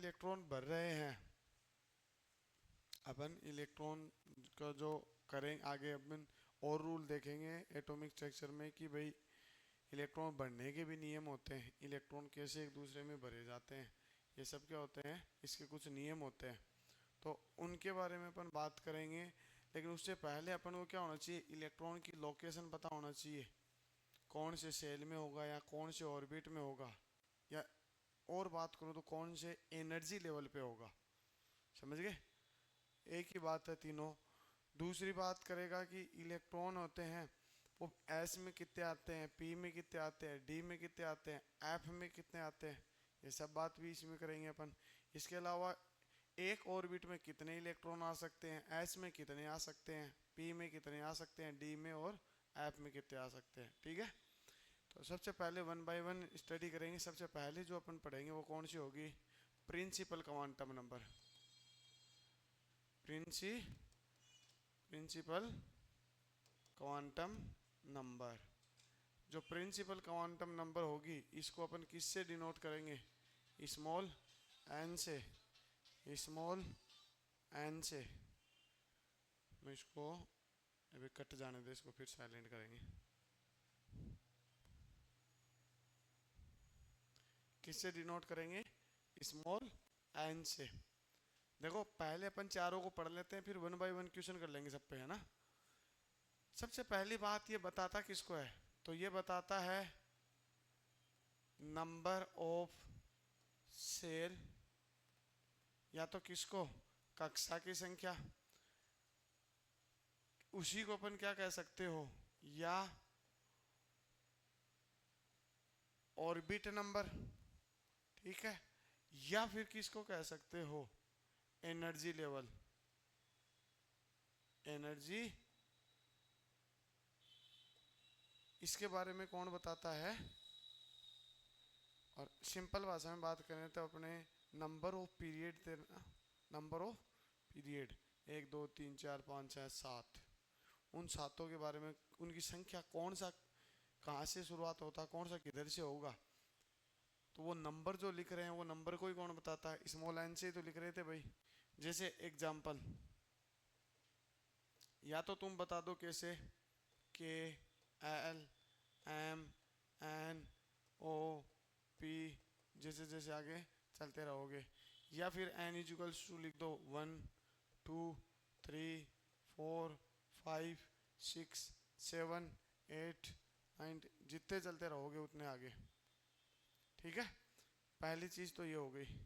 Electron भर रहे हैं, अपन इलेक्ट्रॉन का जो करें आगे अपन और रूल देखेंगे एटॉमिक स्ट्रक्चर में कि भाई इलेक्ट्रॉन भरने के भी नियम होते हैं, इलेक्ट्रॉन कैसे एक दूसरे में भरे जाते हैं, ये सब क्या होते हैं, इसके कुछ नियम होते हैं, तो उनके बारे में अपन बात करेंगे। लेकिन उससे पहले अपन को क्या होना चाहिए, इलेक्ट्रॉन की लोकेशन पता होना चाहिए, कौन से सेल में होगा या कौन से ऑर्बिट में होगा, या और बात करूँ तो कौन से एनर्जी लेवल पे होगा। समझ गए, एक ही बात है तीनों। दूसरी बात करेगा कि इलेक्ट्रॉन होते हैं वो एस में कितने आते हैं, पी में कितने आते हैं, डी में कितने आते हैं, एफ में कितने आते हैं, ये सब बात भी इसमें करेंगे अपन। इसके अलावा एक ऑर्बिट में कितने इलेक्ट्रॉन आ सकते हैं, एस में कितने आ सकते हैं, पी में कितने आ सकते हैं, डी में और एफ में कितने आ सकते हैं। ठीक है, तो सबसे पहले वन बाय वन स्टडी करेंगे। सबसे पहले जो अपन पढ़ेंगे वो कौन सी होगी, principal quantum number. Principal quantum number, जो प्रिंसिपल क्वांटम नंबर होगी इसको अपन किससे डिनोट करेंगे, स्मॉल एन से, स्मॉल एन से। मैं इसको अभी कट जाने दे, इसको फिर साइलेंट करेंगे। किससे डिनोट करेंगे, स्मॉल एन से। देखो पहले अपन चारों को पढ़ लेते हैं, फिर वन बाय वन क्वेश्चन कर लेंगे सब पे, है ना। सबसे पहली बात ये बताता किसको है, तो ये बताता है नंबर ऑफ सेल, या तो किसको, कक्षा की संख्या, उसी को अपन क्या कह सकते हो, या ऑर्बिट नंबर, ठीक है, या फिर किसको कह सकते हो, एनर्जी लेवल। एनर्जी इसके बारे में कौन बताता है, और सिंपल भाषा में बात करें तो अपने नंबर ऑफ पीरियड देना, नंबर ऑफ पीरियड 1 2 3 4 5 6 7, उन सातों के बारे में, उनकी संख्या कौन सा कहाँ से शुरुआत होता है, कौन सा किधर से होगा, तो वो नंबर जो लिख रहे हैं वो नंबर को ही कौन बताता है, स्मॉल एन से ही तो लिख रहे थे भाई। जैसे एग्जाम्पल, या तो तुम बता दो कैसे, K L M N O P, जैसे जैसे आगे चलते रहोगे, या फिर एन इजिकल्स टू लिख दो 1 2 3 4 5 6 7 8 9, जितने चलते रहोगे उतने आगे। ठीक है, पहली चीज तो ये हो गई।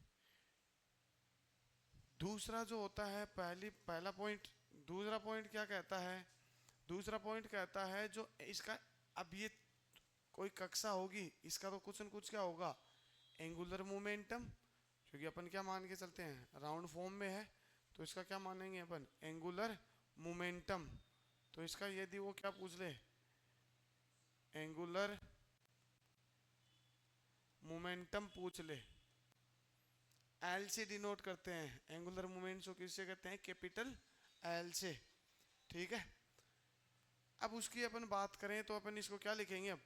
दूसरा जो होता है, पहला पॉइंट, दूसरा पॉइंट क्या कहता है, दूसरा पॉइंट कहता है जो इसका, अब ये कोई कक्षा होगी इसका तो कुछ न कुछ क्या होगा, एंगुलर मोमेंटम, क्योंकि अपन क्या मान के चलते हैं, राउंड फॉर्म में है, तो इसका क्या मानेंगे अपन, एंगुलर मोमेंटम। तो इसका यदि वो क्या पूछ ले, एंगुलर मोमेंटम पूछ ले, एल से डिनोट करते हैं एंगुलर मोमेंट्स को, किससे कहते हैं, कैपिटल एल से। ठीक है, अब उसकी अपन बात करें तो अपन इसको क्या लिखेंगे, अब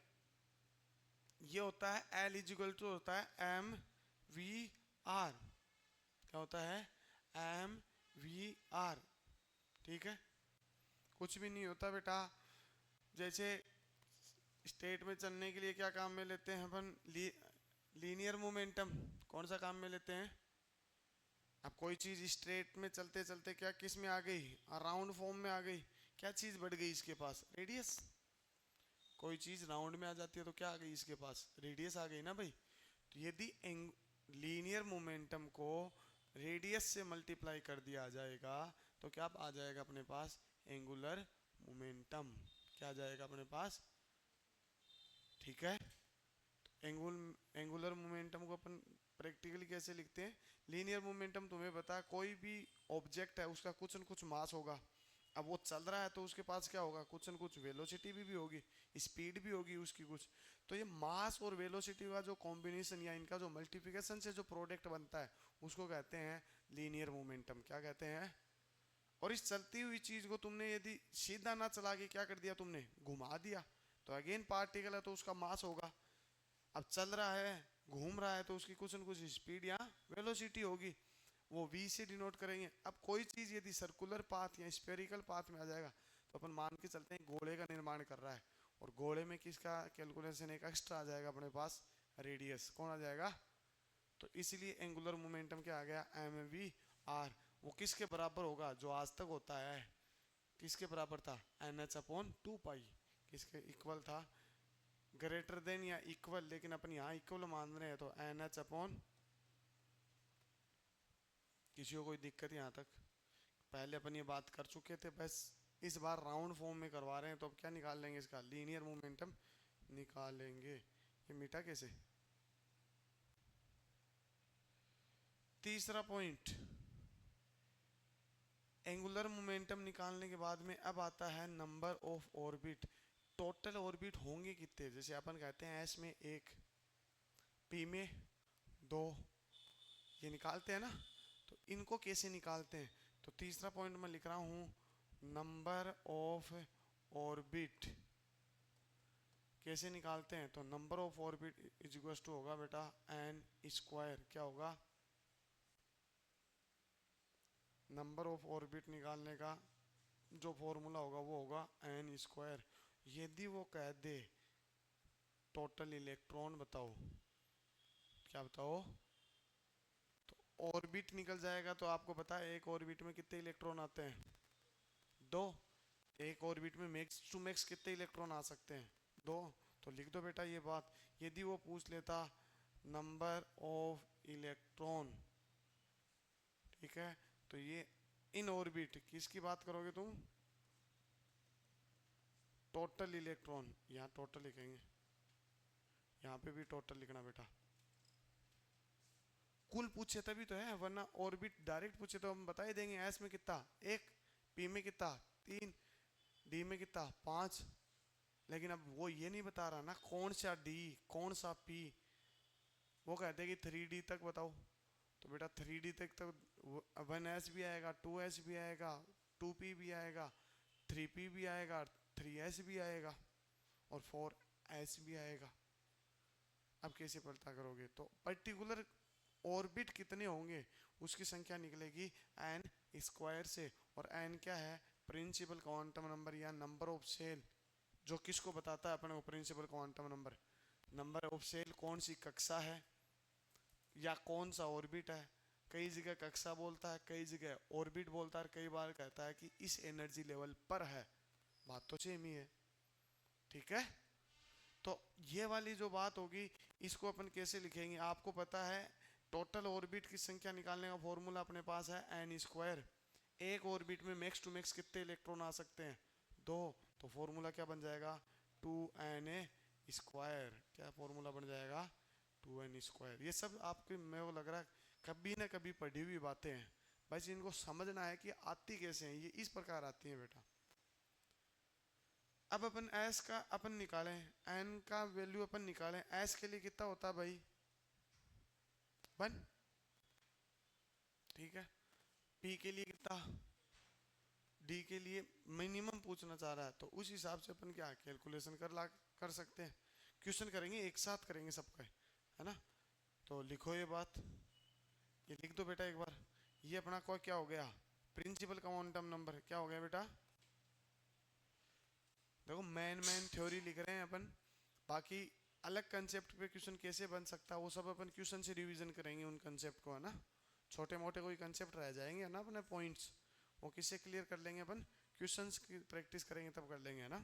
ये होता है एल इजिकल टू होता है एम वी आर, क्या होता है, एम वी आर। ठीक है, कुछ भी नहीं होता बेटा, जैसे स्टेट में चलने के लिए क्या काम में लेते हैं अपन, लीनियर मोमेंटम, कौन सा काम में लेते हैं। अब कोई चीज स्ट्रेट में चलते चलते क्या किस में आ गई, राउंड फॉर्म में आ गई, क्या चीज बढ़ गई इसके पास, रेडियस। कोई चीज राउंड में आ जाती है तो क्या आ गई इसके पास, रेडियस आ गई ना भाई। तो यदि लीनियर मोमेंटम को रेडियस से मल्टीप्लाई कर दिया जाएगा तो क्या आ जाएगा अपने पास, एंगुलर मोमेंटम, क्या आ जाएगा अपने पास। ठीक है, एंगुलर मोमेंटम को अपन प्रैक्टिकली कैसे लिखते हैं, लीनियर मोमेंटम तुम्हें पता है, कोई भी ऑब्जेक्ट है उसका कुछ न कुछ मास होगा, अब वो चल रहा है तो उसके पास क्या होगा, कुछ न कुछ वेलोसिटी भी होगी, स्पीड भी होगी उसकी कुछ। तो ये मास और वेलोसिटी का जो कॉम्बिनेशन या इनका जो मल्टीप्लिकेशन से जो प्रोडक्ट बनता है उसको कहते हैं लीनियर मोमेंटम, क्या कहते हैं। और इस चलती हुई चीज को तुमने यदि सीधा ना चला के क्या कर दिया, तुमने घुमा दिया, तो अगेन पार्टिकल है तो उसका मास होगा। अब चल रहा है घूम रहा है तो उसकी कुछ न कुछ स्पीड या वेलोसिटी होगी, वो v से डिनोट करेंगे। अब कोई चीज़ यदि सर्कुलर पाथ या स्फेरिकल पाथ में आ जाएगा तो अपन मान के चलते हैं गोले का निर्माण कर रहा है, और गोले में किसका कैलकुलेशन एक एक्स्ट्रा आ जाएगा अपने पास, रेडियस कौन आ जाएगा। तो इसलिए एंगुलर मोमेंटम क्या आ गया, एम वी आर। वो किसके बराबर होगा, जो आज तक होता है किसके बराबर था, एन एच अपॉन टू पाई, किसके इक्वल था, ग्रेटर देन या इक्वल, लेकिन अपन यहाँ इक्वल मान रहे हैं तो एन एच अपॉन, किसी को कोई दिक्कत यहाँ तक, पहले अपन ये बात कर चुके थे, बस इस बार राउंड फॉर्म में करवा रहे हैं। तो अब क्या निकाल लेंगे, इसका लीनियर मोमेंटम निकालेंगे। ये मीठा कैसे। तीसरा पॉइंट, एंगुलर मोमेंटम निकालने के बाद में अब आता है number of orbit. Total orbit होंगे कितने, जैसे अपन कहते हैं एस में एक, पी में दो, ये निकालते हैं ना, तो इनको कैसे निकालते हैं। तो तीसरा पॉइंट मैं लिख रहा हूँ, नंबर ऑफ ऑर्बिट कैसे निकालते हैं। तो number of orbit is equal to होगा बेटा एन स्क्वायर, क्या होगा, नंबर ऑफ ऑर्बिट निकालने का जो फॉर्मूला होगा वो होगा एन स्क्वायर। यदि वो कह दे टोटल इलेक्ट्रॉन बताओ, क्या बताओ, तो ऑर्बिट निकल जाएगा। तो आपको पता है एक ऑर्बिट में कितने इलेक्ट्रॉन आते हैं, दो। एक ऑर्बिट में मैक्स टू मैक्स कितने इलेक्ट्रॉन आ सकते हैं, दो। तो लिख दो बेटा ये बात। यदि वो पूछ लेता नंबर ऑफ इलेक्ट्रॉन, ठीक है, तो ये इन ऑर्बिट किसकी बात करोगे तुम, टोटल इलेक्ट्रॉन, यहाँ टोटल लिखेंगे, यहाँ पे भी टोटल लिखना बेटा। कुल पूछे तभी तो है, वरना ऑर्बिट डायरेक्ट पूछे तो हम बता ही देंगे एस में कितना एक, पी में कितना तीन, डी में कितना पाँच। लेकिन अब वो ये नहीं बता रहा ना कौन सा डी कौन सा पी, वो कहते हैं कि 3D तक बताओ। तो बेटा 3D तक तो 1s भी आएगा, 2s भी आएगा, 2p भी आएगा, 3p भी आएगा, 3s भी आएगा और 4s भी आएगा। अब कैसे पता करोगे, तो पर्टिकुलर ऑर्बिट कितने होंगे उसकी संख्या निकलेगी एन स्क्वायर से। और एन क्या है, प्रिंसिपल क्वांटम नंबर या नंबर ऑफ सेल, जो किसको बताता है अपने को principal quantum number. Number of shell कौन सी कक्षा है या कौन सा ऑर्बिट है। कई जगह कक्षा बोलता है, कई जगह ऑर्बिट बोलता है, कई बार कहता है कि इस एनर्जी लेवल पर है। बात तो सेम ही है, ठीक है। तो ये वाली जो बात होगी इसको अपन कैसे लिखेंगे, आपको पता है टोटल ऑर्बिट की संख्या निकालने का फॉर्मूला अपने पास है एन स्क्वायर। एक ऑर्बिट में मैक्स टू मैक्स कितने इलेक्ट्रॉन आ सकते हैं, दो। तो फॉर्मूला क्या बन जाएगा, टू एन ए स्क्वायर, क्या फॉर्मूला बन जाएगा, टू एन स्क्वायर। ये सब आपके मैं वो लग रहा है कभी ना कभी पढ़ी हुई बातें हैं, बस इनको समझना है कि आती कैसे हैं। ये इस प्रकार आती हैं बेटा। अब अपन एस का अपन निकालें, एन का वैल्यू अपन निकालें, एस के लिए कितना होता है भाई, वन, ठीक है। पी के लिए कितना, डी के लिए मिनिमम पूछना चाह रहा है, तो उस हिसाब से अपन क्या कैलकुलेशन कर सकते हैं। क्वेश्चन करेंगे एक साथ करेंगे सबका, है ना। तो लिखो ये बात, ये लिख दो बेटा एक बार। ये अपना को क्या हो गया, प्रिंसिपल क्वांटम नंबर क्या हो गया बेटा। देखो मेन थ्योरी लिख रहे हैं अपन, बाकी अलग कंसेप्ट पे क्वेश्चन कैसे बन सकता है वो सब अपन क्वेश्चन से रिवीजन करेंगे उन कंसेप्ट को, है ना। छोटे मोटे कोई कंसेप्ट रह जाएंगे ना अपने पॉइंट्स, वो किससे क्लियर कर लेंगे अपन, क्वेश्चंस की प्रैक्टिस करेंगे तब कर लेंगे, है ना।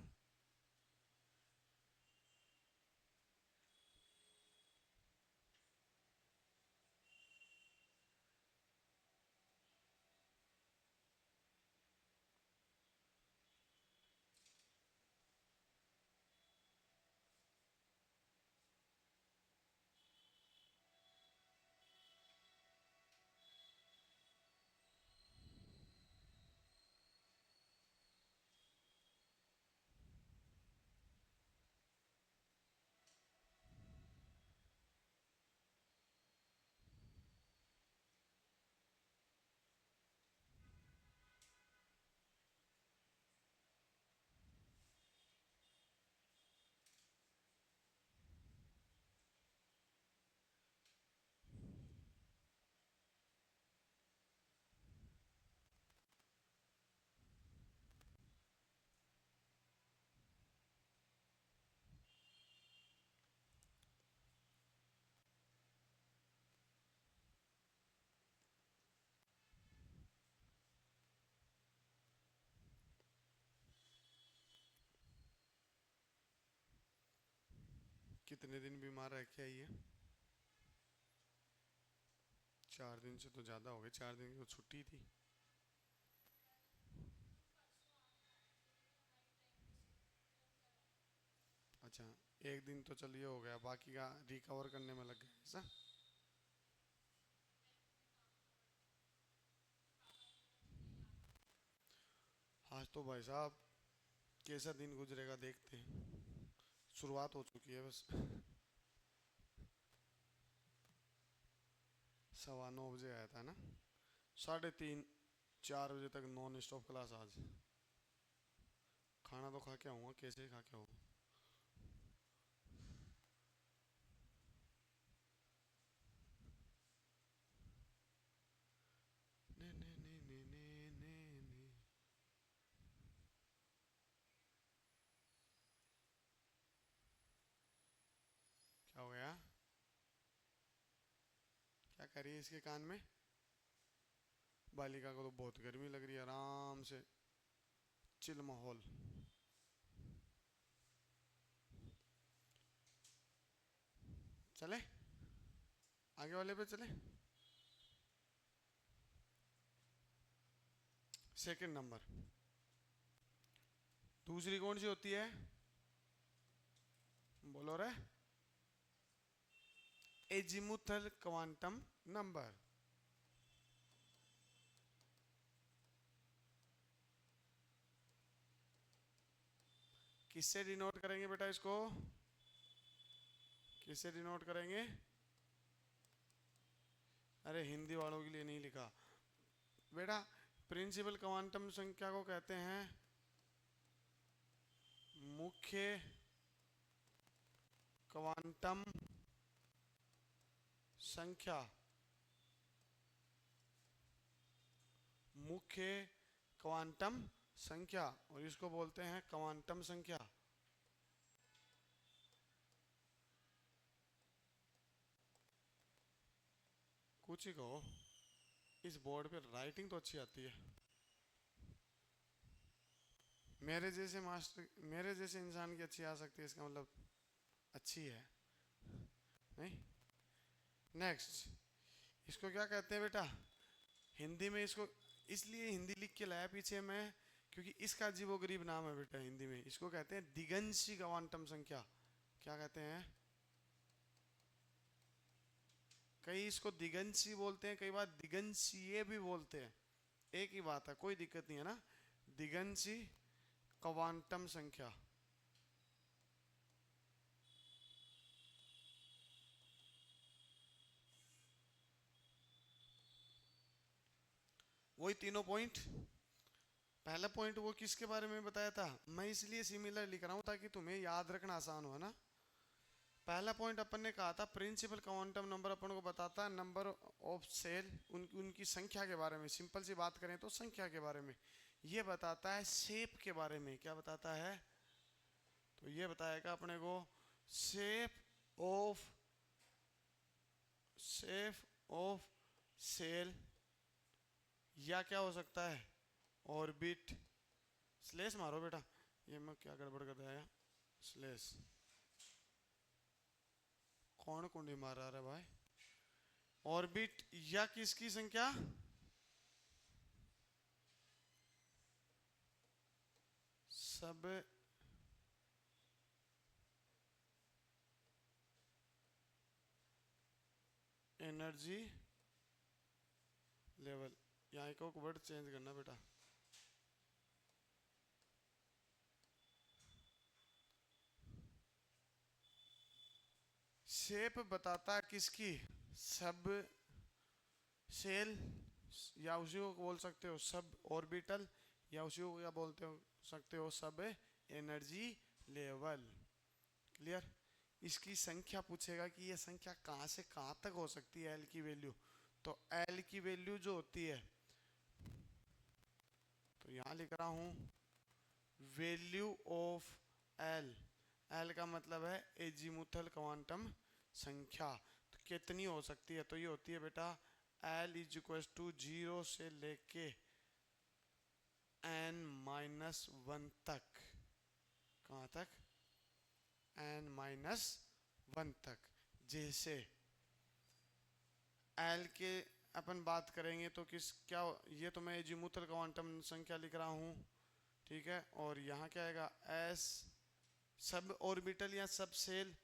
कितने दिन बीमार रह के आई है? 4 दिन से तो ज़्यादा हो गए, 4 दिन की तो छुट्टी थी। अच्छा, एक दिन तो चलिए हो गया, बाकी का रिकवर करने में लग गया ऐसा। आज तो भाई साहब कैसा दिन गुजरेगा देखते हैं, शुरुआत हो चुकी है बस। 9:15 आया था ना, 3:30 4 बजे तक नॉन स्टॉप क्लास आज। खाना तो खा के आऊँगा, कैसे खा के आऊँ। ने ने ने ने ने ने ने। क्या हो गया? क्या कर रही है इसके कान में? बालिका को तो बहुत गर्मी लग रही है, आराम से चिल माहौल। चले आगे वाले पे चले। सेकंड नंबर, दूसरी कौन सी होती है? बोलो रे। Azimuthal quantum number. किससे डिनोट करेंगे बेटा इसको? किससे डिनोट करेंगे? अरे हिंदी वालों के लिए नहीं लिखा बेटा। प्रिंसिपल क्वांटम संख्या को कहते हैं मुख्य क्वांटम संख्या। मुख्य क्वांटम संख्या, और इसको बोलते हैं क्वांटम संख्या। कुछ ही कहो, इस बोर्ड पे राइटिंग तो अच्छी आती है। मेरे जैसे मास्टर, मेरे जैसे इंसान की अच्छी आ सकती है, इसका मतलब अच्छी है नहीं। नेक्स्ट, इसको क्या कहते हैं बेटा हिंदी में? इसको इसलिए हिंदी लिख के लाया पीछे मैं, क्योंकि इसका अजीबोगरीब नाम है बेटा हिंदी में। इसको कहते हैं दिगंशी क्वांटम संख्या। क्या कहते हैं? कई इसको दिगंशी बोलते हैं, कई बार दिगंशीय भी बोलते हैं, एक ही बात है, कोई दिक्कत नहीं है ना। दिगंशी क्वांटम संख्या। वही तीनों पॉइंट। पहला पॉइंट वो किसके बारे में बताया था? मैं इसलिए सिमिलर लिख रहा हूं ताकि तुम्हें याद रखना आसान हो, है ना। पहला पॉइंट अपन ने कहा था प्रिंसिपल क्वांटम नंबर अपन को बताता है नंबर ऑफ सेल, उनकी संख्या के बारे में। सिंपल सी बात करें तो संख्या के बारे में। ये बताता है शेप के बारे में। क्या बताता है? तो ये बताएगा अपने को ऑफ शेप ऑफ सेल, या क्या हो सकता है ऑर्बिट। स्लेस मारो बेटा, ये मैं क्या गड़बड़ कर दिया। स्लेस कौन कुंडी मार रहा है भाई? ऑर्बिट या किसकी संख्या? सब एनर्जी लेवल। यहाँ को वर्ड चेंज करना बेटा। शेप बताता है किसकी? सब सेल, या उसी को बोल सकते हो सब ऑर्बिटल, या उसी को क्या बोलते हो सकते हो सब एनर्जी लेवल। क्लियर? इसकी संख्या पूछेगा कि ये संख्या कहाँ से कहाँ तक हो सकती है, एल की वैल्यू। तो एल की वैल्यू जो होती है, तो यहाँ लिख रहा हूँ वैल्यू ऑफ एल। एल का मतलब है एजीमुथल क्वांटम संख्या। तो कितनी हो सकती है? तो ये होती है बेटा एल इज इक्वल टू 0 से लेके n-1 तक। कहाँ तक? n-1 1 तक। जैसे एल के अपन बात करेंगे तो किस क्या, ये तो मैं एजीमुथल क्वांटम संख्या लिख रहा हूँ, ठीक है। और यहाँ क्या आएगा, एस सब ऑर्बिटल या सब सेल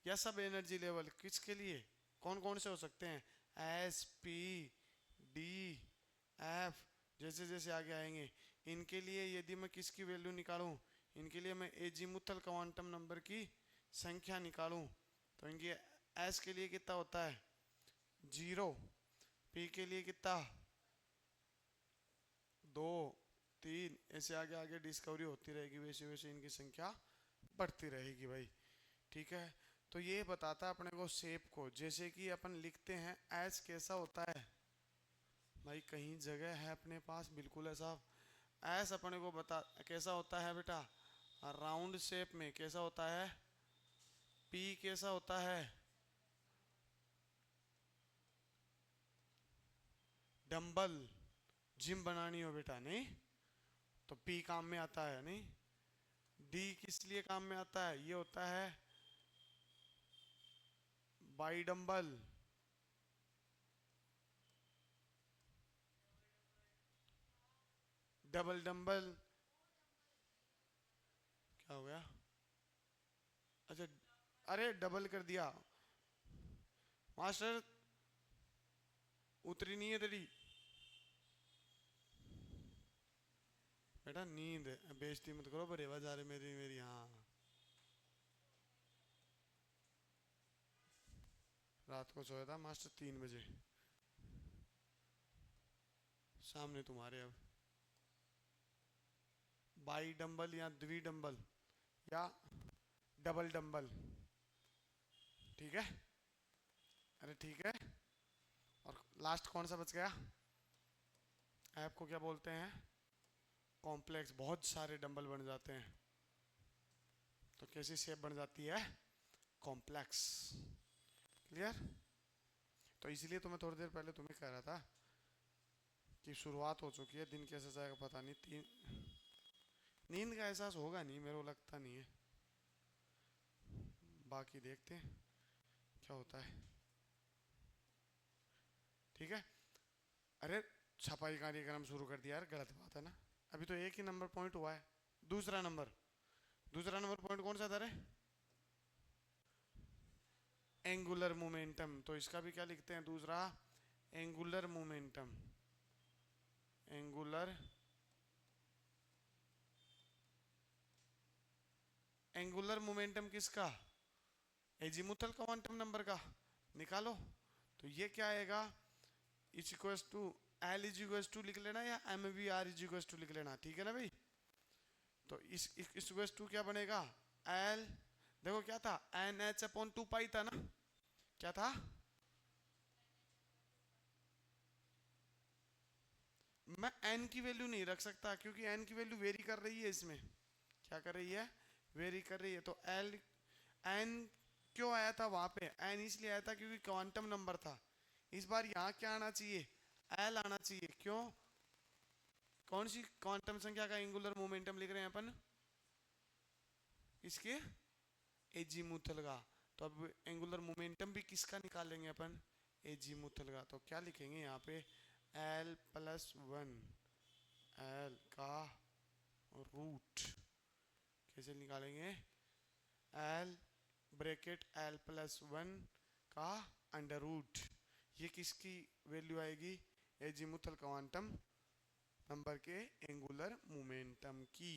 या सब एनर्जी लेवल, किसके लिए, कौन कौन से हो सकते हैं, एस पी डी एफ, जैसे जैसे आगे आएंगे। इनके लिए यदि मैं किसकी वैल्यू निकालूं, इनके लिए मैं एजीमुथल क्वांटम नंबर की संख्या निकालूं, तो इनकी एस के लिए कितना होता है 0, पी के लिए कितना 2 3, ऐसे आगे आगे डिस्कवरी होती रहेगी, वैसे वैसे इनकी संख्या बढ़ती रहेगी भाई, ठीक है। तो ये बताता है अपने को शेप को, जैसे कि अपन लिखते हैं एस कैसा होता है भाई, कहीं जगह है अपने पास बिल्कुल ऐसा, एस अपने को बता कैसा होता है बेटा, राउंड शेप में कैसा होता है, पी कैसा होता है डंबल, जिम बनानी हो बेटा नहीं तो पी काम में आता है, नहीं डी किस लिए काम में आता है, ये होता है बाई डंबल, डबल डंबल, क्या हो गया, अच्छा अरे डबल कर दिया मास्टर, उतरी नहीं है तेरी बेटा, नींद बेइज्जती मत करो, बरेवा जा रहे मेरी मेरी, हाँ रात को सोया था मास्टर 3 बजे सामने तुम्हारे। अब बाई डंबल या द्वि डंबल या डबल डंबल, ठीक है, अरे ठीक है। और लास्ट कौन सा बच गया, ऐप को क्या बोलते हैं, कॉम्प्लेक्स, बहुत सारे डंबल बन जाते हैं तो कैसी शेप बन जाती है, कॉम्प्लेक्स, क्लियर। तो इसलिए तो मैं थोड़ी देर पहले तुम्हें कह रहा था कि शुरुआत हो चुकी है, दिन कैसे जाएगा पता नहीं, नींद का एहसास होगा नहीं, मेरे को लगता नहीं है, बाकी देखते हैं क्या होता है, ठीक है। अरे छपाई कार्यक्रम शुरू कर दिया यार, गलत बात है ना, अभी तो एक ही नंबर पॉइंट हुआ है, दूसरा नंबर, दूसरा नंबर पॉइंट कौन सा था रे, एंगुलर मोमेंटम, तो इसका भी क्या लिखते हैं दूसरा, angular momentum, angular, angular momentum किसका, एजीमुथल क्वांटम नंबर का, निकालो। तो ये क्या आएगा, is equals to l is equals to लिख लेना या m v r is equals to लिख लेना, ठीक है ना भाई। तो इस इक्वल्स टू क्या बनेगा, एल, देखो क्या था, एन एच अपॉन 2 पाई था ना, क्या था, मैं एन की वैल्यू नहीं रख सकता क्योंकि एन की वैल्यू वेरी कर रही है इसमें, क्या कर रही है, वेरी कर रही है। तो एल, एन क्यों आया था वहां पे, एन इसलिए आया था क्योंकि क्वांटम नंबर था, इस बार यहाँ क्या आना चाहिए, एल आना चाहिए, क्यों, कौन सी क्वांटम संख्या का एंगुलर मोमेंटम लिख रहे हैं अपन, इसके एजीमुथल का, तो अब एंगुलर मोमेंटम भी किसका निकालेंगे अपन, एजीमुथल का। तो क्या लिखेंगे यहाँ पे, L+1, एल का रूट, कैसे निकालेंगे, एल ब्रैकेट L+1 का अंडर रूट, ये किसकी वैल्यू आएगी, एजीमुथल क्वांटम नंबर के एंगुलर मोमेंटम की,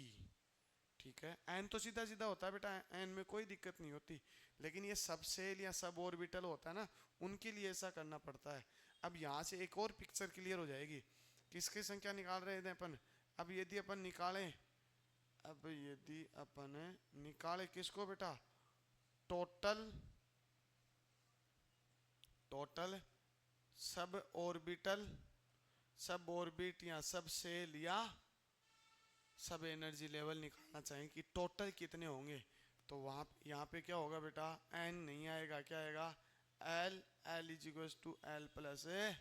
ठीक है। एन तो सीधा सीधा होता है बेटा, एन में कोई दिक्कत नहीं होती, लेकिन ये सब सेल या सब ऑर्बिटल होता है ना, उनके लिए ऐसा करना पड़ता है। अब यहाँ से एक और पिक्चर क्लियर हो जाएगी, किसकी संख्या निकाल रहे थे अपन, अब यदि अपन निकालें, अब यदि अपन निकाले किसको बेटा, टोटल, टोटल सब ऑर्बिटल, सब ऑर्बिट या सब सेल या सब एनर्जी लेवल निकालना चाहें कि टोटल कितने होंगे, तो वहाँ यहाँ पे क्या होगा बेटा, एन नहीं आएगा, क्या आएगा, L, L is equal to L plus A,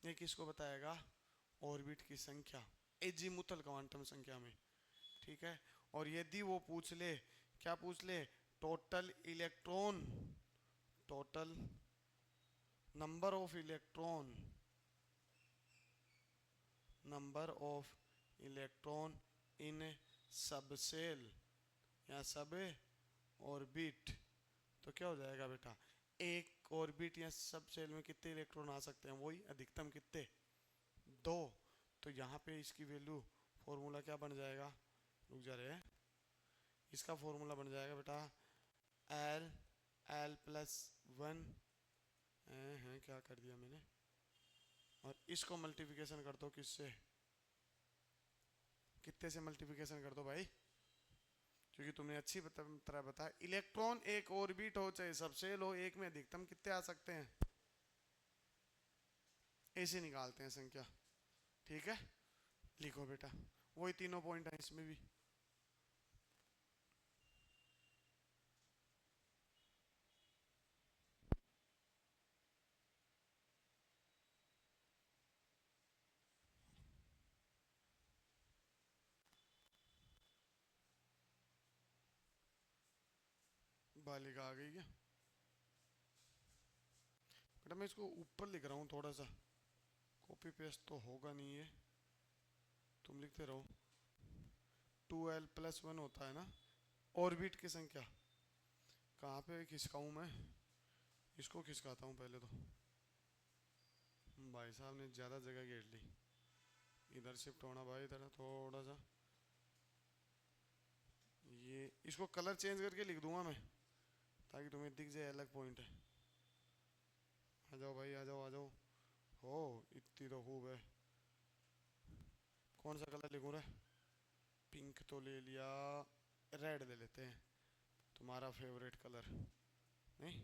ये किसको बताएगा, ऑर्बिट की संख्या एजीमुथल क्वांटम संख्या में, ठीक है। और यदि वो पूछ ले, क्या पूछ ले, total electron, total number of electron, number of electron in सब सेल या सब ऑर्बिट। तो क्या हो जाएगा बेटा, एक ऑर्बिट या सब सेल में कितने इलेक्ट्रॉन आ सकते हैं, वही अधिकतम कितने, 2। तो यहाँ पे इसकी वैल्यू फॉर्मूला क्या बन जाएगा, रुक जा रहे हैं, इसका फॉर्मूला बन जाएगा बेटा एल, एल प्लस 1 है, क्या कर दिया मैंने, और इसको मल्टीप्लिकेशन कर दो किससे, कितने से मल्टीप्लिकेशन कर दो भाई, क्योंकि तुमने अच्छी तरह बताया इलेक्ट्रॉन एक ऑर्बिट हो चाहे सब सेल हो, एक में अधिकतम कितने आ सकते हैं, ऐसे निकालते हैं संख्या। ठीक है, लिखो बेटा, वही तीनों पॉइंट है इसमें भी। बालिका आ गई क्या बेटा, मैं इसको ऊपर लिख रहा हूँ थोड़ा सा, कॉपी पेस्ट तो होगा नहीं ये, तुम लिखते रहो। 2l+1 होता है ना ऑर्बिट की संख्या, कहाँ पे खिसकाऊँ मैं, इसको खिसकाता हूँ पहले तो, भाई साहब ने ज़्यादा जगह घेर ली, इधर शिफ्ट होना भाई, इधर थोड़ा सा, ये इसको कलर चेंज करके लिख दूंगा मैं, ताकि तुम्हें दिख जाए अलग पॉइंट है। आ जाओ भाई, आ जाओ आ जाओ, हो इतनी तो खूब है। कौन सा कलर लिखूँ रे, पिंक तो ले लिया, रेड ले लेते हैं, तुम्हारा फेवरेट कलर, नहीं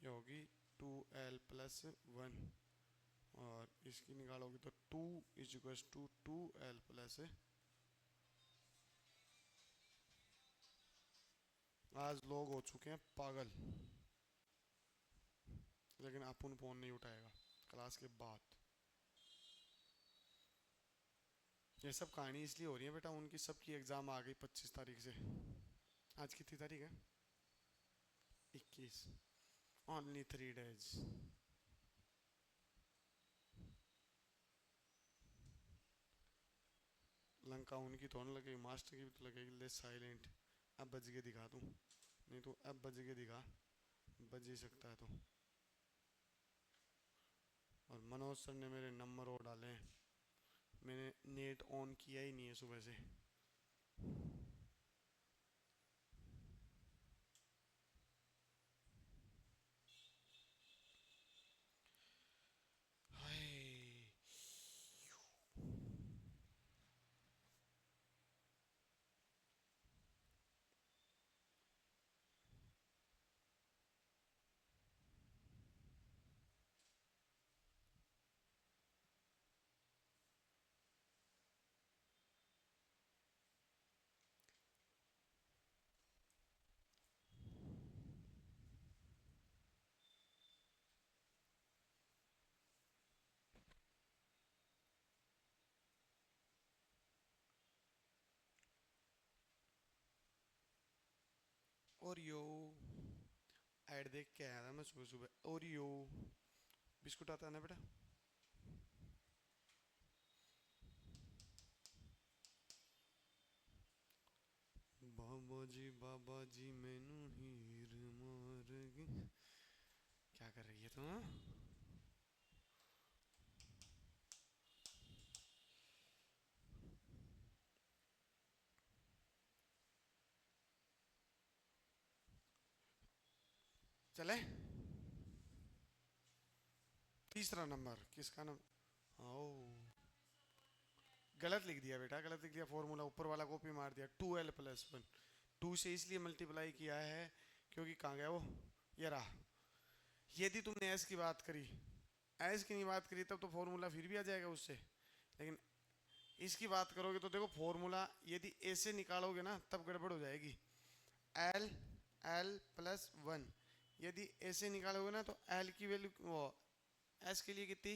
ये होगी 2l+1, और इसकी निकालोगी तो 2 = 2l+, आज लोग हो चुके हैं पागल, लेकिन अपन फोन नहीं उठाएगा क्लास के बाद। ये सब कहानी इसलिए हो रही है बेटा, उनकी सबकी एग्ज़ाम आ गई 25 तारीख से, आज कितनी तारीख है, 21, ओनली 3 days। लंका उनकी तो होने लगेगी, मास्टर की भी तो लगेगी, ले साइलेंट, अब बज के दिखा दूँ, नहीं तो अब बज के दिखा, बज ही सकता है तो। और मनोज सर ने मेरे नंबर और डाले हैं, मैंने नेट ऑन किया ही नहीं है सुबह से। हाय, और यो ऐड देख के आया था मैं सुबह सुबह, और यो बिस्कुट आता है ना बेटा, बाबा जी मैनू हीर मार गई, क्या कर रही है तुम, चले तीसरा नंबर किसका नंबर, ओ गलत लिख दिया बेटा, गलत लिख दिया, फॉर्मूला ऊपर वाला कॉपी मार दिया, 2l+1, 2 से इसलिए मल्टीप्लाई किया है क्योंकि कहाँ गया वो, ये रहा। यदि तुमने एस की बात करी, एस की नहीं बात करी, तब तो फॉर्मूला फिर भी आ जाएगा उससे, लेकिन इसकी बात करोगे तो देखो फॉर्मूला यदि ऐसे निकालोगे ना तब गड़बड़ हो जाएगी, एल, l+1, यदि ऐसे निकालोगे ना तो एल की वैल्यू वो एस के लिए कितनी,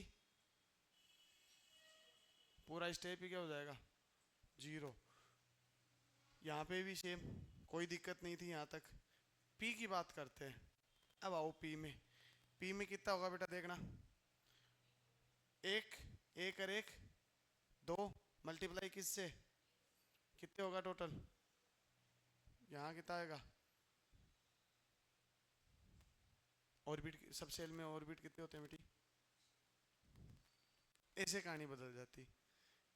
पूरा स्टेप ही क्या हो जाएगा, 0। यहाँ पे भी सेम, कोई दिक्कत नहीं थी यहाँ तक, पी की बात करते हैं। अब आओ पी में कितना होगा बेटा देखना, एक, एक और एक दो, मल्टीप्लाई किससे, कितने होगा टोटल, यहाँ कितना आएगा, ऑर्बिट सब सेल में ऑर्बिट कितने होते हैं बेटी, ऐसे कहानी बदल जाती।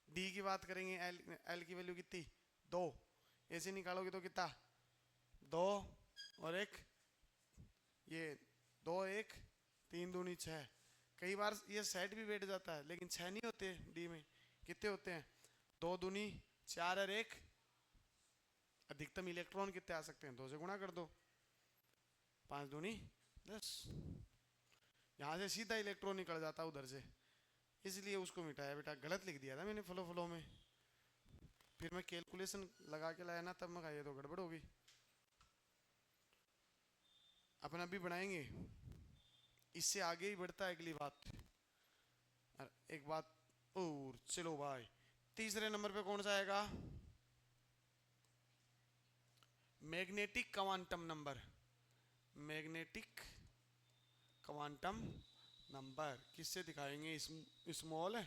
डी की बात करेंगे, एल एल की वैल्यू कितनी, दो, ऐसे निकालोगे तो कितना, दो और एक, ये दो एक, तीन दूनी छः। कई बार ये सेट भी बैठ जाता है लेकिन छः नहीं होते डी में, कितने होते हैं, दो दूनी चार और एक, अधिकतम इलेक्ट्रॉन कितने आ सकते हैं, दो से गुणा कर दो, पाँच दूनी 10, यहाँ से सीधा इलेक्ट्रॉन निकल जाता उधर से, इसलिए उसको मिटाया बेटा, गलत लिख दिया था मैंने फ्लो में, फिर मैं कैलकुलेशन लगा के लाया ना तब मैं कहा ये तो गड़बड़ होगी। अपन अभी बनाएंगे, इससे आगे ही बढ़ता है अगली बात, एक बात और चलो भाई, तीसरे नंबर पे कौन सा आएगा, magnetic quantum number, magnetic quantum number किससे दिखाएंगे, स्मॉल है,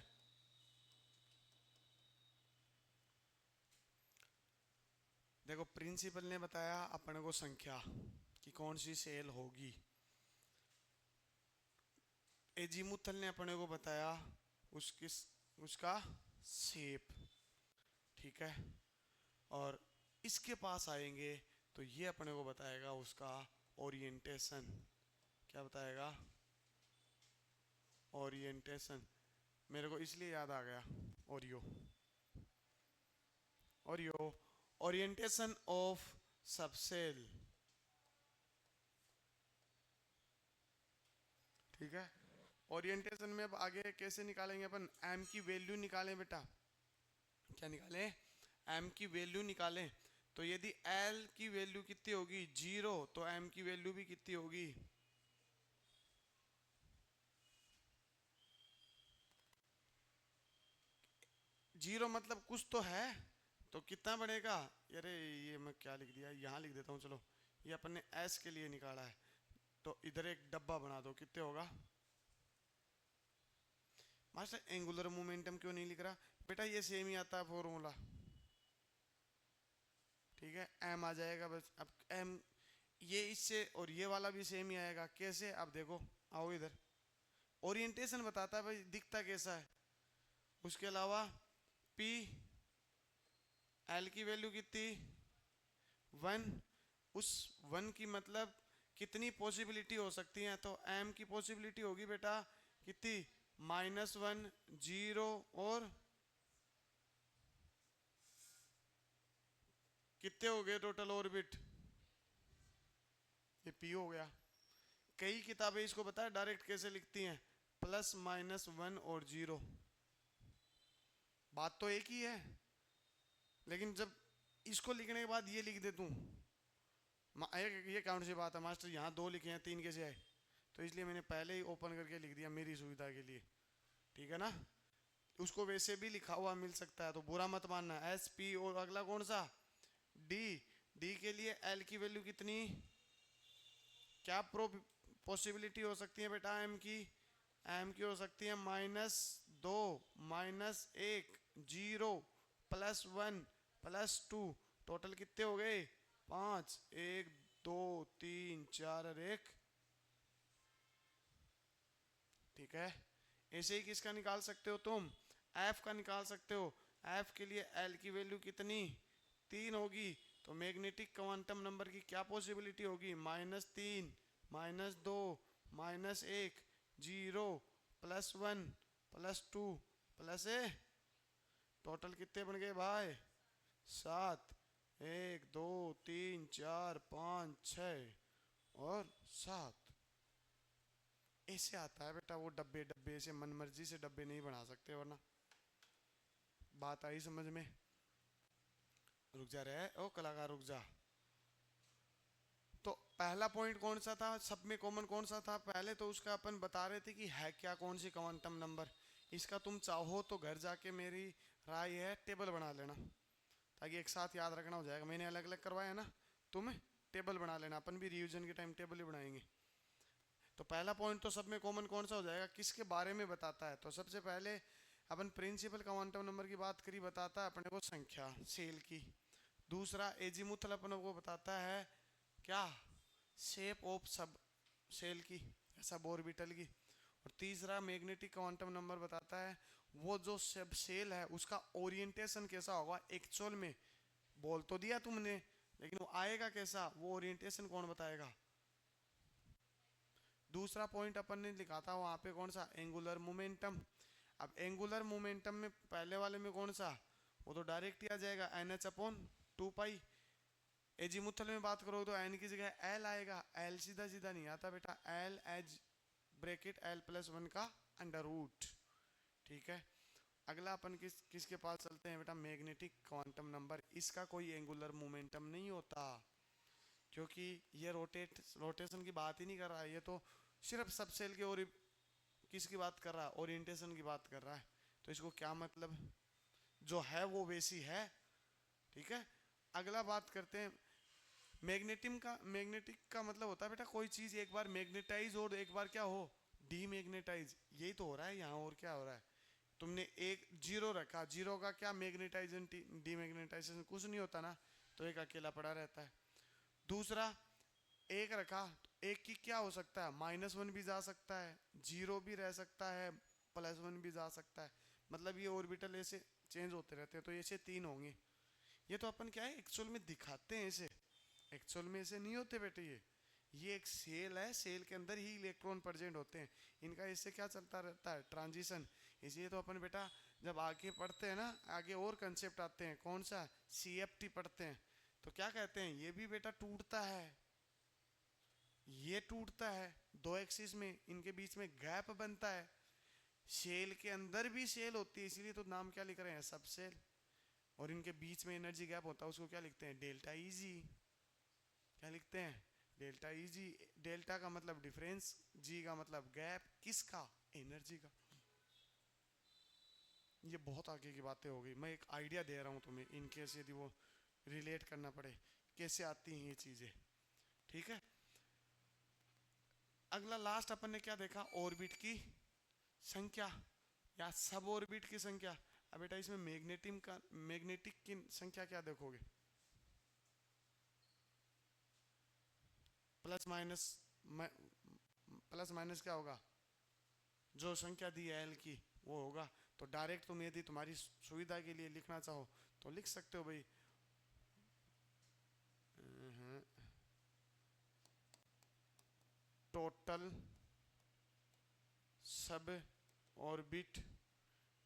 देखो प्रिंसिपल ने बताया अपन को संख्या कि कौन सी सेल होगी, एजीमुथल ने अपने को बताया उसका शेप, ठीक है, और इसके पास आएंगे तो ये अपने को बताएगा उसका ओरिएंटेशन, क्या बताएगा, ओरिएंटेशन, मेरे को इसलिए याद आ गया Oreo, Oreo orientation of subshell, ठीक है। ओरिएंटेशन में अब आगे कैसे निकालेंगे अपन, एम की वैल्यू निकालें बेटा, क्या निकालें, एम की वैल्यू निकालें, तो यदि एल की वैल्यू कितनी होगी, जीरो, तो एम की वैल्यू भी कितनी होगी, जीरो, मतलब कुछ तो है, तो कितना बढ़ेगा, अरे ये मैं क्या लिख दिया, यहाँ लिख देता हूँ, चलो ये अपन ने एस के लिए निकाला है, तो इधर एक डब्बा बना दो, कितने होगा, मास्टर एंगुलर मोमेंटम क्यों नहीं लिख रहा बेटा, ये सेम ही आता है फॉर्मूला, ठीक है, एम आ जाएगा बस, अब एम ये इससे और ये वाला भी सेम ही आएगा, कैसे, अब देखो आओ इधर, ओरिएंटेशन बताता है भाई दिखता कैसा है, उसके अलावा पी, एल की वैल्यू कितनी, वन, उस वन की मतलब कितनी पॉसिबिलिटी हो सकती है, तो एम की पॉसिबिलिटी होगी बेटा कितनी, -1, 0 और कितने हो गए टोटल ऑर्बिट, ये पी हो गया। कई किताबें इसको बताया डायरेक्ट कैसे लिखती हैं, +-1 और 0, बात तो एक ही है, लेकिन जब इसको लिखने के बाद ये लिख दे तू, ये कौन सी बात है मास्टर, यहाँ दो लिखे हैं तीन कैसे आए, तो इसलिए मैंने पहले ही ओपन करके लिख दिया मेरी सुविधा के लिए, ठीक है ना, उसको वैसे भी लिखा हुआ मिल सकता है तो बुरा मत मानना, एस पी, और अगला कौन सा, डी, डी के लिए एल की वैल्यू कितनी, क्या पॉसिबिलिटी हो सकती है बेटा एम की, एम की हो सकती है -2, -1, 0, +1, +2, टोटल कितने हो गए 5, 1 2 3 4 और 1, ठीक है। ऐसे ही किसका निकाल सकते हो तुम, एफ का निकाल सकते हो, एफ के लिए एल की वैल्यू कितनी 3 होगी, तो मैग्नेटिक क्वांटम नंबर की क्या पॉसिबिलिटी होगी, -3, -2, -1, 0, +1, +2, +1, टोटल कितने बन गए भाई 7, 1 2 3 4 5 6 और 7, ऐसे आता है बेटा वो डब्बे डब्बे से, मन मर्जी से डब्बे नहीं बना सकते, वरना बात आई समझ में, रुक जा रहे ओ कलाकार रुक जा। तो पहला पॉइंट कौन सा था, सब में कॉमन कौन सा था, पहले तो उसका अपन बता रहे थे कि है क्या कौन सी क्वांटम नंबर, इसका तुम चाहो तो घर जाके मेरी राय है टेबल बना लेना ताकि एक साथ याद रखना हो जाएगा, मैंने अलग अलग करवाया ना, तुम टेबल बना लेना, अपन भी रिवीजन के टाइम टेबल ही बनाएंगे। तो पहला पॉइंट तो सब में कॉमन कौन सा हो जाएगा, किसके बारे में बताता है, तो सबसे पहले अपन प्रिंसिपल क्वांटम नंबर की बात करी, बताता है अपने को संख्या सेल की। दूसरा एजीमुथल अपन को बताता है क्या, शेप ऑफ सब सेल की, सब ऑर्बिटल की। और तीसरा मैग्नेटिक क्वांटम नंबर बताता है वो जो सब सेल है उसका ओरिएंटेशन कैसा होगा एक्चुअल में। बोल तो दिया तुमने, लेकिन वो आएगा कैसा, वो ओरिएंटेशन कौन बताएगा। दूसरा पॉइंट अपन ने लिखा था वहां पे कौन सा, एंगुलर मोमेंटम। अब एंगुलर मोमेंटम में पहले वाले में कौन सा, वो तो डायरेक्ट ही आ जाएगा NH/2 पाई। एजीमुथल में बात करो तो एन की जगह एल आएगा, एल सीधा सीधा नहीं आता बेटा, एल एज ब्रैकेट L+1 का अंडर रूट। ठीक है, अगला अपन किसके पास चलते हैं बेटा, मैग्नेटिक क्वांटम नंबर। इसका कोई एंगुलर मोमेंटम नहीं होता, क्योंकि ये रोटेशन की बात ही नहीं कर रहा है, ये तो सिर्फ सब सेल के और किसकी बात कर रहा है, ओरिएंटेशन की बात कर रहा है। तो इसको क्या मतलब, जो है वो वैसी है। ठीक है, अगला बात करते हैं मैग्नेटिक का मतलब होता है बेटा कोई चीज एक बार मैग्नेटाइज और एक बार क्या हो, डीमैग्नेटाइज। यही तो हो रहा है यहाँ, और क्या हो रहा है। तुमने एक जीरो रखा, जीरो का क्या मैग्नेटाइजेशन डीमैग्नेटाइजेशन कुछ नहीं होता ना, तो एक अकेला पड़ा रहता है। दूसरा एक रखा, तो एक की क्या हो सकता है, -1 भी जा सकता है, जीरो भी रह सकता है, +1 भी जा सकता है। मतलब ये ऑर्बिटल ऐसे चेंज होते रहते हैं, तो ऐसे 3 होंगे। ये तो अपन क्या है एक्चुअल में दिखाते हैं ऐसे, एक्चुअल में ऐसे नहीं होते बेटे। ये एक सेल है, सेल के अंदर ही इलेक्ट्रॉन प्रेजेंट होते हैं, इनका इससे क्या चलता रहता है, ट्रांजिशन। इसलिए तो अपन बेटा जब आगे पढ़ते हैं ना, आगे और कंसेप्ट आते हैं, कौन सा, CFT पढ़ते हैं, तो क्या कहते हैं, ये भी बेटा टूटता है, ये टूटता है, दो एक्सिस में इनके बीच में गैप बनता है। सेल के अंदर भी सेल होती है, इसीलिए तो नाम क्या लिख रहे हैं, सब सेल। और इनके बीच में एनर्जी गैप होता है, उसको क्या लिखते हैं, डेल्टा Eg। क्या लिखते हैं, डेल्टा Eg। डेल्टा का मतलब डिफरेंस, जी का मतलब गैप, किसका, एनर्जी का। ये बहुत आगे की बातें हो गई, मैं एक आइडिया दे रहा हूँ तुम्हें, इनकेस यदि वो रिलेट करना पड़े कैसे आती हैं ये चीजें। ठीक है, अगला लास्ट अपन ने क्या देखा, ऑर्बिट की संख्या या सब ऑर्बिट की संख्या। अब बेटा इसमें मैग्नेटिक की संख्या क्या देखोगे, प्लस माइनस क्या होगा, जो संख्या दी है एल की वो होगा। तो डायरेक्ट तुम यदि तुम्हारी सुविधा के लिए लिखना चाहो तो लिख सकते हो भाई, टोटल सब ऑर्बिट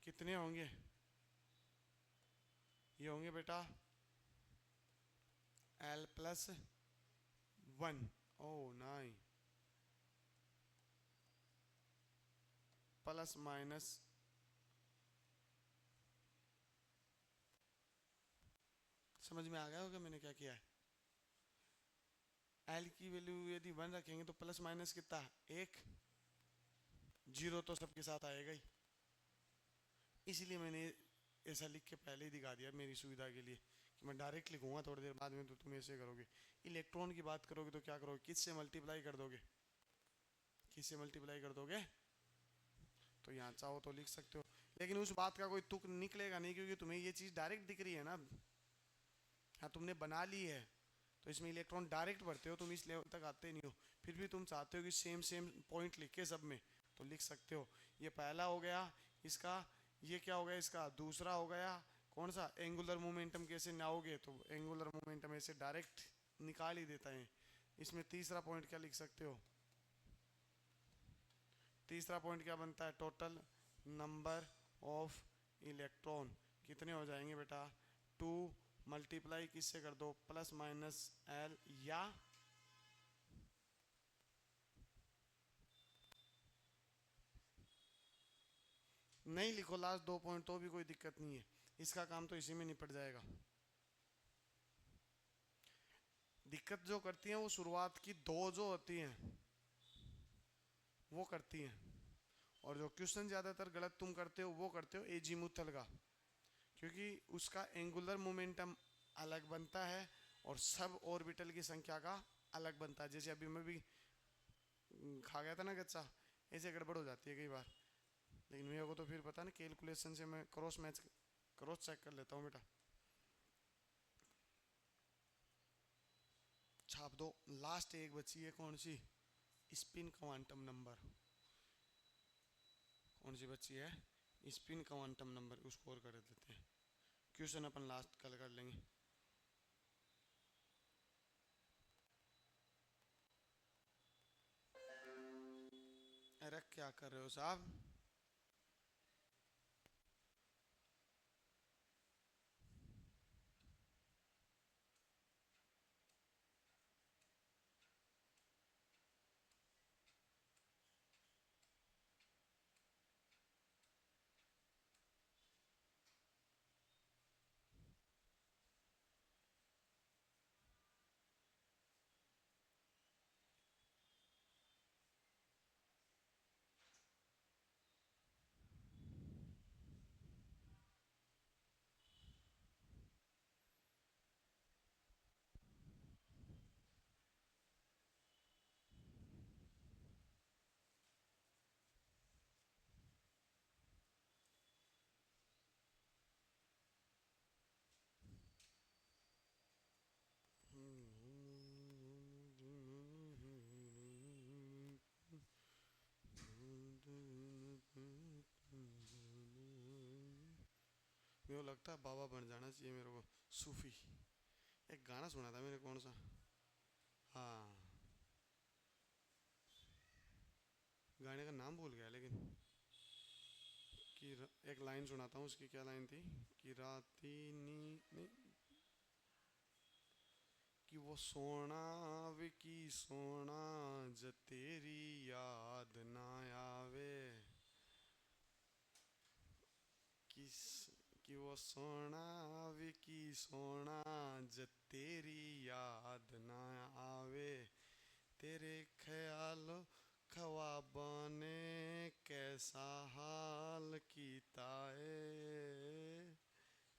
कितने होंगे, ये होंगे बेटा L+1। ओ नहीं, प्लस माइनस समझ में आ गया होगा मैंने क्या किया है। एल की वैल्यू यदि 1 रखेंगे तो प्लस माइनस कितना, 1, जीरो तो सबके साथ आएगा ही। इसलिए मैंने ऐसा लिख के पहले ही दिखा दिया मेरी सुविधा के लिए, कि मैं डायरेक्ट लिखूंगा थोड़ी देर बाद में, तो तुम ऐसे करोगे। इलेक्ट्रॉन की बात करोगे तो क्या करोगे, किससे मल्टीप्लाई कर दोगे, किससे मल्टीप्लाई कर दोगे। तो यहाँ चाहो तो लिख सकते हो, लेकिन उस बात का कोई तुक निकलेगा नहीं, क्योंकि तुम्हें ये चीज़ डायरेक्ट दिख रही है ना, हाँ तुमने बना ली है, तो इसमें इलेक्ट्रॉन डायरेक्ट बढ़ते हो, तुम इस लेवल तक आते नहीं हो, फिर भी तुम चाहते हो कि सेम सेम पॉइंट लिख के सब में, तो लिख सकते हो। ये पहला हो गया इसका, ये क्या हो गया इसका, दूसरा हो गया कौन सा, एंगुलर मोमेंटम कैसे नाओगे, तो एंगुलर मोमेंटम ऐसे डायरेक्ट निकाल ही देता है। इसमें तीसरा पॉइंट क्या लिख सकते हो, तीसरा पॉइंट क्या बनता है, टोटल नंबर ऑफ इलेक्ट्रॉन कितने हो जाएंगे बेटा, 2 मल्टीप्लाई किससे कर दो, +-L, या नहीं लिखो लास्ट 2 पॉइंट तो भी कोई दिक्कत नहीं है, इसका काम तो इसी में निपट जाएगा। दिक्कत जो करती है वो शुरुआत की 2 जो होती हैं वो करती हैं, और जो क्वेश्चन ज़्यादातर गलत तुम करते हो वो करते हो एजीमुथल का, क्योंकि उसका एंगुलर मोमेंटम अलग बनता है और सब ऑर्बिटल की संख्या का अलग बनता है। जैसे अभी मैं भी खा गया था ना कच्चा, ऐसे गड़बड़ हो जाती है कई बार, लेकिन मेरे को तो फिर पता ना, कैलकुलेशन से मैं क्रॉस चेक कर लेता हूँ बेटा। छाप दो। लास्ट एक बची है, कौन सी? Spin quantum number. कौन सी बची है? Spin quantum number. उसको और कर देते हैं, क्वेश्चन अपन लास्ट कल कर लेंगे। अरे क्या कर रहे हो साहब? मेरे को लगता है बाबा बन जाना चाहिए मेरे को, सूफी। एक गाना सुना था मैंने, कौन सा? हाँ, गाने का नाम भूल गया लेकिन, एक लाइन सुनाता हूँ उसकी। क्या लाइन थी? कि राती नी नहीं, कि वो सोना वे की सोना ज तेरी याद ना आवे, किस कि वो सोना वे की सोना ज तेरी याद ना आवे, तेरे ख्याल ख्वाबा ने कैसा हाल कीता है,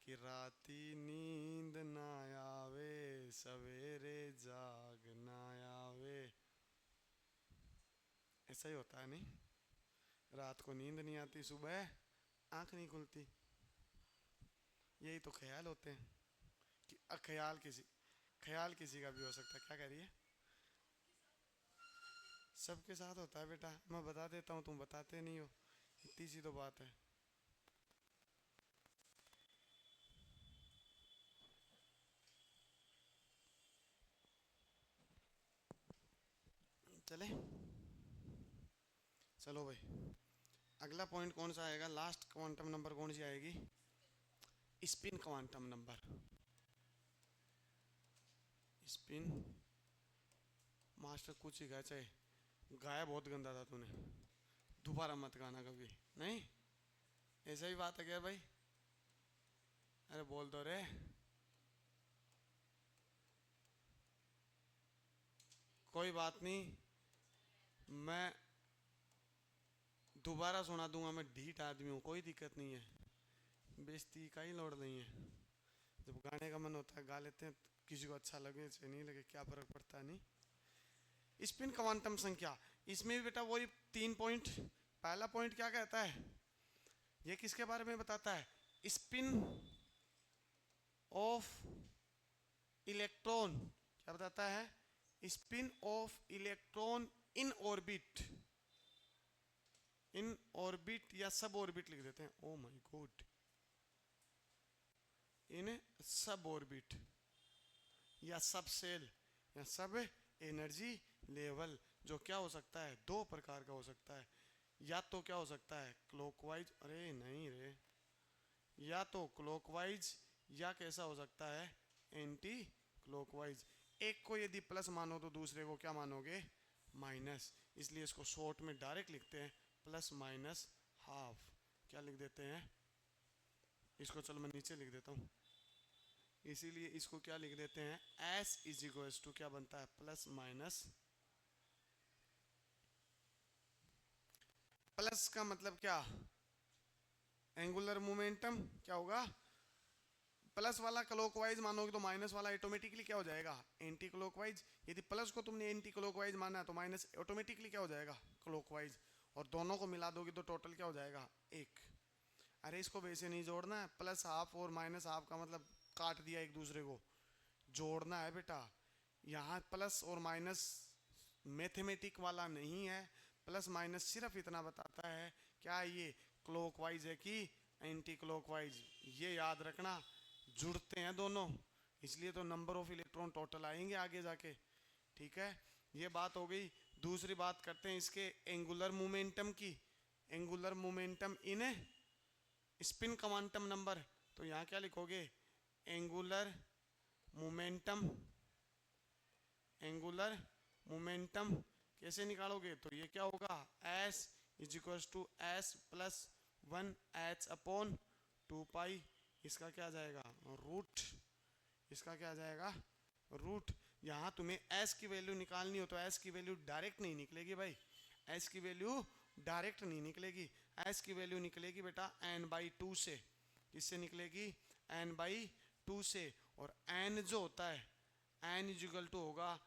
कि राती नींद ना आवे सवेरे जाग ना आवे। ऐसा ही होता है नहीं? रात को नींद नहीं आती, सुबह आंख नहीं खुलती। यही तो ख्याल होते हैं। कि ख्याल किसी का भी हो सकता है। क्या कह रही है? सबके साथ होता है बेटा, मैं बता देता हूँ, तुम बताते नहीं हो, इतनी सी तो बात है। चले, चलो भाई, अगला पॉइंट कौन सा आएगा? लास्ट क्वांटम नंबर कौन सी आएगी? Spin quantum number. Spin. Master कुछ ही गा, चाहे गाया बहुत गंदा था तूने, दोबारा मत गाना कभी। नहीं, ऐसा ही बात है क्या भाई? अरे बोल दो रे। कोई बात नहीं, मैं दोबारा सुना दूंगा। मैं ढीठ आदमी हूँ, कोई दिक्कत नहीं है, बेइज्जती का ही लोड नहीं है। जब गाने का मन होता है गा लेते हैं, किसी को अच्छा लगे चाहे नहीं लगे, क्या फर्क पड़ता है। नहीं, स्पिन क्वांटम संख्या, इसमें भी बेटा वही 3 पॉइंट। पहला पॉइंट क्या कहता है? ये किसके बारे में बताता है? Spin off electron. क्या बताता है? Spin off electron in orbit. In orbit या सब ऑर्बिट लिख देते हैं, ओ माय गॉड। इन सब ऑर्बिट या सब सेल या सब एनर्जी लेवल। जो क्या हो सकता है? दो प्रकार का हो सकता है। या तो क्या हो सकता है? क्लॉकवाइज, अरे नहीं रे, या तो क्लॉकवाइज, या कैसा हो सकता है? Anti clockwise. एक को यदि प्लस मानो तो दूसरे को क्या मानोगे? माइनस। इसलिए इसको शॉर्ट में डायरेक्ट लिखते हैं प्लस माइनस हाफ। क्या लिख देते हैं इसको? चलो मैं नीचे लिख देता हूँ। इसीलिए इसको क्या लिख देते हैं? एस इज इक्वल्स टू क्या बनता है? Plus minus. प्लस का मतलब क्या? एंगुलर मोमेंटम क्या होगा? प्लस वाला क्लॉकवाइज मानोगे तो माइनस वाला ऑटोमेटिकली क्या हो जाएगा, एंटी क्लॉकवाइज। यदि प्लस को तुमने एंटी क्लॉकवाइज माना तो माइनस ऑटोमेटिकली क्या हो जाएगा, क्लॉकवाइज। और दोनों को मिला दोगे तो टोटल क्या हो जाएगा, एक। अरे इसको वैसे नहीं जोड़ना है, प्लस हाफ और माइनस हाफ का मतलब काट दिया एक दूसरे को, जोड़ना है बेटा। यहाँ प्लस और माइनस मैथमेटिक वाला नहीं है, प्लस माइनस सिर्फ इतना बताता है क्या ये क्लॉकवाइज है कि एंटी क्लॉकवाइज, ये याद रखना। जुड़ते हैं दोनों, इसलिए तो नंबर ऑफ इलेक्ट्रॉन टोटल आएंगे आगे जाके। ठीक है, ये बात हो गई। दूसरी बात करते हैं इसके एंगुलर मोमेंटम की। एंगुलर मोमेंटम इन स्पिन क्वांटम नंबर, तो यहाँ क्या लिखोगे, एंगुलर मोमेंटम। एंगुलर मोमेंटम कैसे निकालोगे, तो ये क्या होगा, s is equal to s plus 1h upon 2 pi. इसका क्या आ जाएगा, रूट। इसका क्या आ जाएगा, रूट। यहाँ तुम्हें s की वैल्यू निकालनी हो तो s की वैल्यू डायरेक्ट नहीं निकलेगी भाई, s की वैल्यू डायरेक्ट नहीं निकलेगी। s की वैल्यू निकलेगी बेटा n/2 से। किससे निकलेगी, n/2 से। और n जो होता है, n इज इक्वल टू होगा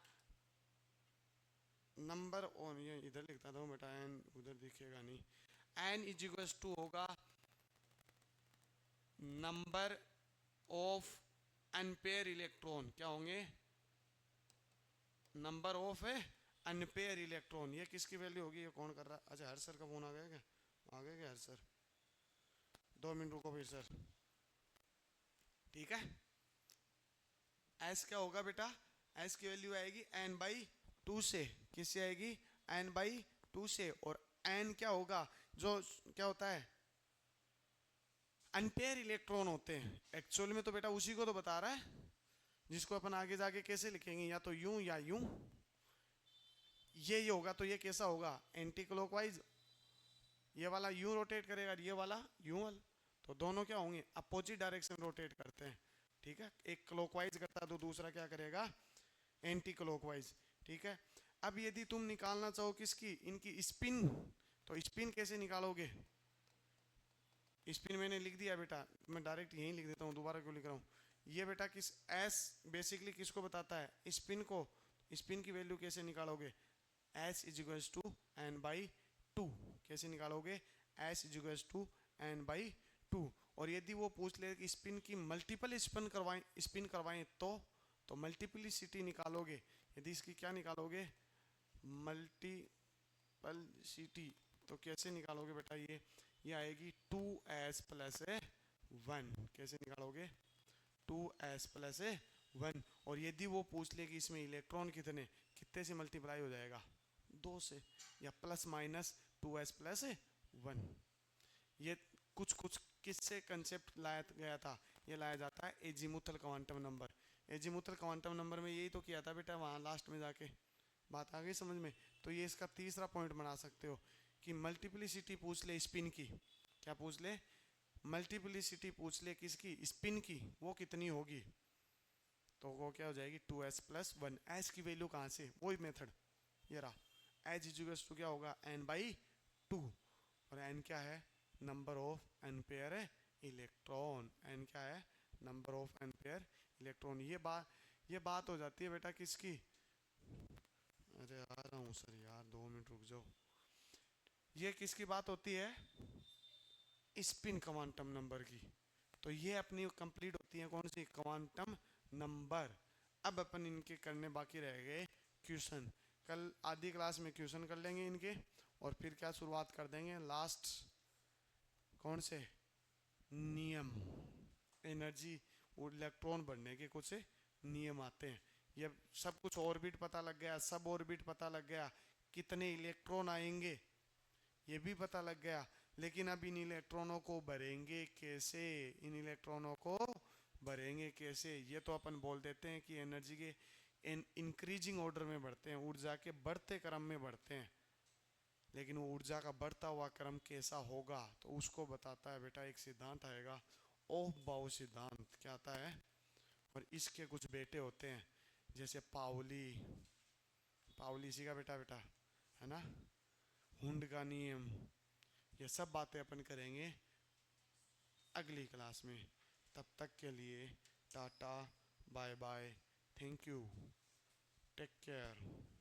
नंबर, और ये इधर लिखता था बेटा, n उधर दिखेगा नहीं। n इज इक्वल टू होगा नंबर ऑफ अनपेयर इलेक्ट्रॉन। क्या होंगे, नंबर ऑफ अनपेयर इलेक्ट्रॉन। ये किसकी वैल्यू होगी, ये कौन कर रहा है, अच्छा हर्ष सर का फोन आ गया क्या, आ गया क्या हर्ष सर, 2 मिनट रुको फिर सर। ठीक है, s क्या होगा बेटा, s की वैल्यू आएगी n/2 से। किससे आएगी, n/2 से। और n क्या होगा, जो क्या होता है, अनपेयर इलेक्ट्रॉन होते हैं। एक्चुअल में तो बेटा उसी को तो बता रहा है, जिसको अपन आगे जाके कैसे लिखेंगे, या तो यूं या यूं। ये होगा तो ये कैसा होगा, एंटी क्लॉकवाइज। ये वाला यूं रोटेट करेगा, ये वाला यूं वाला, तो दोनों क्या होंगे, अपोजिट डायरेक्शन रोटेट करते हैं। ठीक है, एक क्लॉकवाइज करता है तो दूसरा क्या करेगा, एंटी क्लॉकवाइज। ठीक है, अब यदि तुम निकालना चाहो किसकी, इनकी स्पिन, तो स्पिन कैसे निकालोगे। स्पिन मैंने लिख दिया बेटा, मैं डायरेक्ट यहीं लिख देता हूँ, दोबारा क्यों लिख रहा हूँ। ये बेटा किस, एस बेसिकली किसको बताता है, स्पिन को। स्पिन की वैल्यू कैसे निकालोगे, S is equals to n/2। कैसे निकालोगे, S is equals to n/2। और यदि वो पूछ ले कि स्पिन की मल्टीपल स्पिन करवाएं तो मल्टीप्लिसिटी निकालोगे। यदि इसकी क्या निकालोगे, मल्टीपलिसिटी, तो कैसे निकालोगे बेटा, ये आएगी 2s प्लस 1। कैसे निकालोगे, 2s प्लस 1। और यदि वो पूछ ले कि इसमें इलेक्ट्रॉन कितने से मल्टीप्लाई हो जाएगा, 2 से, या प्लस माइनस 2s प्लस 1। ये कुछ कुछ किससे कंसेप्ट लाया गया था, ये लाया जाता है azimuthal quantum number. Azimuthal quantum number में यही तो किया था बेटा, वहाँ लास्ट में जाके बात आ गई समझ में। तो ये इसका तीसरा पॉइंट बना सकते हो कि मल्टीप्लिसिटी पूछ ले स्पिन की, क्या पूछ ले, मल्टीप्लिसिटी पूछ ले किसकी, स्पिन की, वो कितनी होगी, तो वो क्या हो जाएगी 2s प्लस 1। एस की वैल्यू कहाँ से, वही मेथड, ये रहा, एच इज टू क्या होगा n/2। और n क्या है, number of unpaired electron. n क्या है, नंबर ऑफ अनपेयर इलेक्ट्रॉन। ये बात हो जाती है बेटा किसकी, अरे आ रहा हूँ सर यार, 2 मिनट रुक जाओ। ये किसकी बात होती है, स्पिन क्वांटम नंबर की। तो ये अपनी कंप्लीट होती है कौन सी, क्वांटम नंबर। अब अपन इनके करने बाकी रह गए क्वेश्चन। कल आधी क्लास में क्वेश्चन कर लेंगे इनके, और फिर क्या शुरुआत कर देंगे लास्ट कौन से, नियम। एनर्जी और इलेक्ट्रॉन बढ़ने के कुछ नियम आते हैं। ये सब कुछ ऑर्बिट पता लग गया, सब ऑर्बिट पता लग गया, कितने इलेक्ट्रॉन आएंगे ये भी पता लग गया। लेकिन अब इन इलेक्ट्रॉनों को भरेंगे कैसे, इन इलेक्ट्रॉनों को भरेंगे कैसे, ये तो अपन बोल देते हैं कि एनर्जी के इंक्रीजिंग ऑर्डर में बढ़ते हैं, ऊर्जा के बढ़ते क्रम में बढ़ते हैं। लेकिन वो ऊर्जा का बढ़ता हुआ क्रम कैसा होगा, तो उसको बताता है बेटा एक सिद्धांत आएगा, ओह बाउ सिद्धांत। क्या आता है, और इसके कुछ बेटे होते हैं, जैसे पाउली, पाउली इसी का बेटा बेटा है ना, हुंड का नियम। ये सब बातें अपन करेंगे अगली क्लास में। तब तक के लिए टाटा, bye bye, thank you, take care.